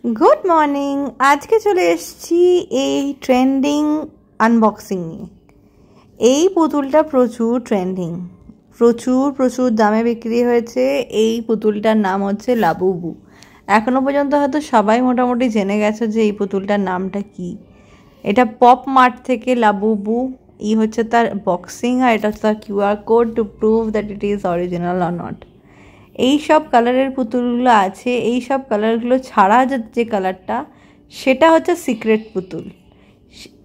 Good morning. आज के चले एসেছি এই ট্রেন্ডিং আনবক্সিং নিয়ে। এই পুতুলটা প্রচুর ট্রেন্ডিং, প্রচুর দামে বিক্রি হয়েছে। এই পুতুলটার নাম হচ্ছে লাবুবু। এখনো পর্যন্ত হয়তো সবাই মোটামুটি জেনে গেছে যে এই পুতুলটার নামটা কি। এটা পপ মার্ট থেকে লাবুবু, এই হচ্ছে তার বক্সিং আর এটা হচ্ছে তার QR code to prove that it is original or not. এই সব কালারের পুতুলগুলো আছে, এই সব কালারগুলো ছাড়া যে কালারটা সেটা হচ্ছে সিক্রেট পুতুল।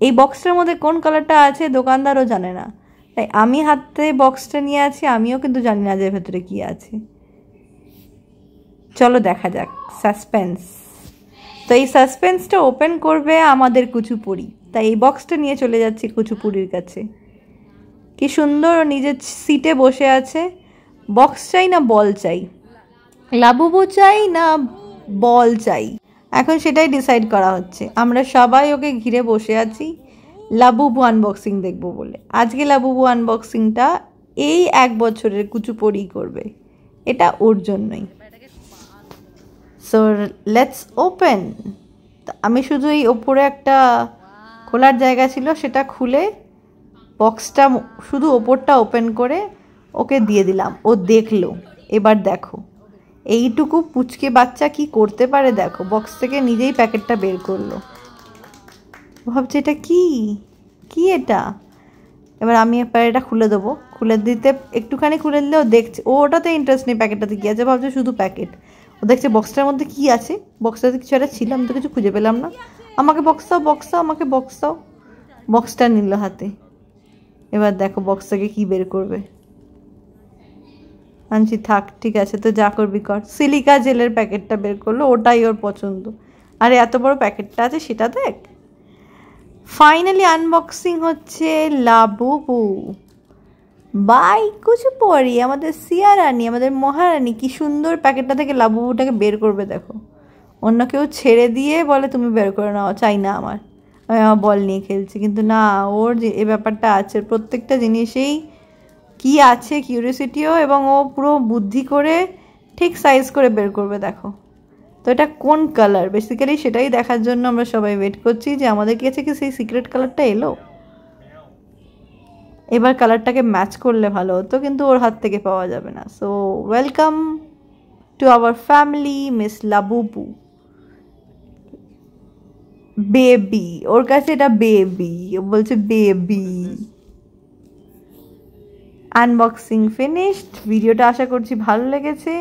এই বক্সটার মধ্যে কোন কালারটা আছে দোকানদারও জানে না, তাই আমি হাতে বক্সটা নিয়ে আছি, আমিও কিন্তু জানি না যে ভেতরে কি আছে। চলো দেখা যাক, সাসপেন্স। তো এই সাসপেন্সটা ওপেন করবে আমাদের কুচুপুরি, তাই এই বক্সটা নিয়ে চলে যাচ্ছি কুচুপুরির কাছে। কি সুন্দর নিজের সিটে বসে আছে। বক্স চাই না বল চাই, লাবুবু চাই না বল চাই, এখন সেটাই ডিসাইড করা হচ্ছে। আমরা সবাই ওকে ঘিরে বসে আছি লাবুবু আনবক্সিং দেখবো বলে। আজকে লাবুবু আনবক্সিংটা এই 1 বছরের কুচুপুরি করবে, এটা ওর জন্যই। So let's open. আমি শুধু এই ওপরে একটা খোলার জায়গা ছিল সেটা খুলে বক্সটা শুধু ওপরটা ওপেন করে ওকে দিয়ে দিলাম, ও দেখলো। এবার দেখো এইটুকু পুচকে বাচ্চা কি করতে পারে দেখো, বক্স থেকে নিজেই প্যাকেটটা বের করলো। ভাবছে এটা কি কি এটা। এবার আমি এবার এটা খুলে দেবো, খুলে দিতে একটুখানি খুলে দিলে ও দেখছে, ও ওটাতে ইন্টারেস্ট নেই প্যাকেটটাতে কী আছে, ভাবছে শুধু প্যাকেট। ও দেখছে বক্সটার মধ্যে কি আছে, বক্সটাতে কিছু একটা ছিল, আমি তো কিছু খুঁজে পেলাম না, আমাকে বক্স দাও বক্স দাও আমাকে বক্স দাও। বক্সটা নিল হাতে। এবার দেখো বক্স থেকে কী বের করবে। আনছি থাক, ঠিক আছে তো যা করবি কর। সিলিকা জেলের প্যাকেটটা বের করলো, ওটাই ওর পছন্দ। আরে এত বড় প্যাকেটটা আছে সেটা দেখ। ফাইনালি আনবক্সিং হচ্ছে লাবুবু বাই কুচুপুরি। আমাদের সিয়া রানী, আমাদের মহারানী কি সুন্দর প্যাকেটটা থেকে লাবুবুটাকে বের করবে দেখো। অন্য কেউ ছেড়ে দিয়ে বলে তুমি বের করে নাও, চাই না আমার, আমি আমার বল নিয়ে খেলছি। কিন্তু না, ওর যে এ ব্যাপারটা আছে, প্রত্যেকটা জিনিসেই কি আছে কিউরিওসিটিও, এবং ও পুরো বুদ্ধি করে ঠিক সাইজ করে বের করবে দেখো। তো এটা কোন কালার বেসিক্যালি সেটাই দেখার জন্য আমরা সবাই ওয়েট করছি যে আমাদের কাছে কি সেই সিক্রেট কালারটা এলো। এবার কালারটাকে ম্যাচ করলে ভালো হতো, কিন্তু ওর হাত থেকে পাওয়া যাবে না। So welcome to our family miss Labubu baby. ওর কাছে এটা বেবি, ও বলছে বেবি। Unboxing finished. ভিডিওটা আশা করছি ভালো লেগেছে।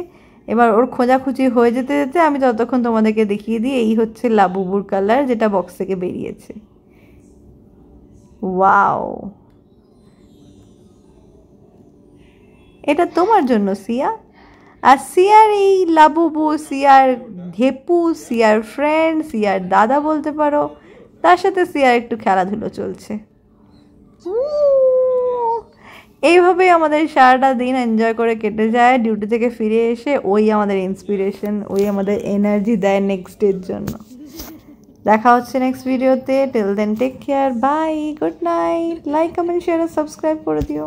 এবার ওর খোঁজাখুঁজি হয়ে যেতে যেতে আমি ততক্ষণ তোমাদেরকে দেখিয়ে দিই এই হচ্ছে লাবুবুর কালার যেটা বক্স থেকে বেরিয়েছে। ওয়াও, এটা তোমার জন্য সিয়া। আর সিয়ার এই লাবুবু, সিয়ার ঘেপু, সিয়ার ফ্রেন্ড, সিয়ার দাদা বলতে পারো, তার সাথে সিয়ার একটু খেলাধুলো চলছে। এইভাবেই আমাদের সারাটা দিন এনজয় করে কেটে যায়। ডিউটি থেকে ফিরে এসে ওই আমাদের ইন্সপিরেশন, ওই আমাদের এনার্জি দেয় নেক্সট ডের জন্য। দেখা হচ্ছে নেক্সট ভিডিওতে। Till then take care, bye, good night. Like comment share আর সাবস্ক্রাইব করে দিও।